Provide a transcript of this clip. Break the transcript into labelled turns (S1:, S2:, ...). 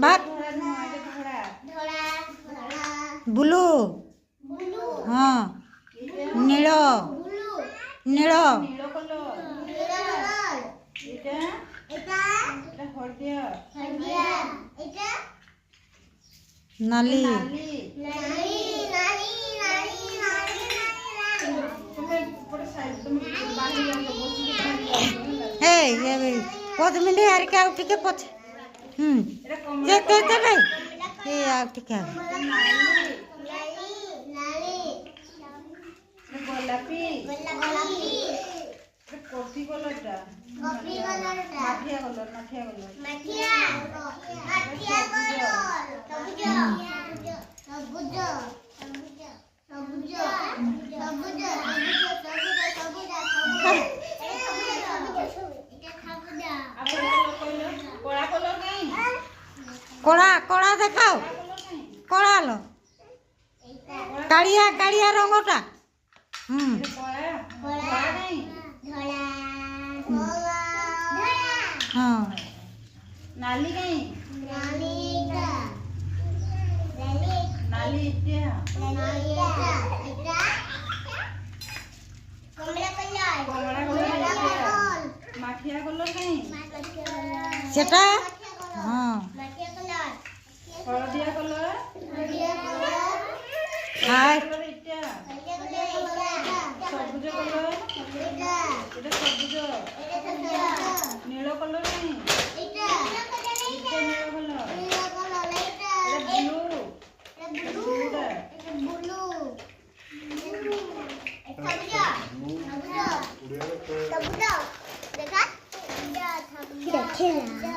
S1: भाग ब्लू हाँ नील नील नाली पद्मिनी हारिका आउ टिके पछे जे कहते भाई ये आउ टिके
S2: गोलापी कॉफी कलरटा माठिया कलर
S1: कड़ा कड़ा देखाओ कड़ा लो कालिया कालिया रंगटा हाँ
S2: नाली कहीं नाली इट्या माठिया कलर कहीं
S1: सेटा हाँ
S2: हलदिया कलर
S1: हाय
S2: इट्या सबुज कलर सबुज नील कलर नहीं
S3: देखा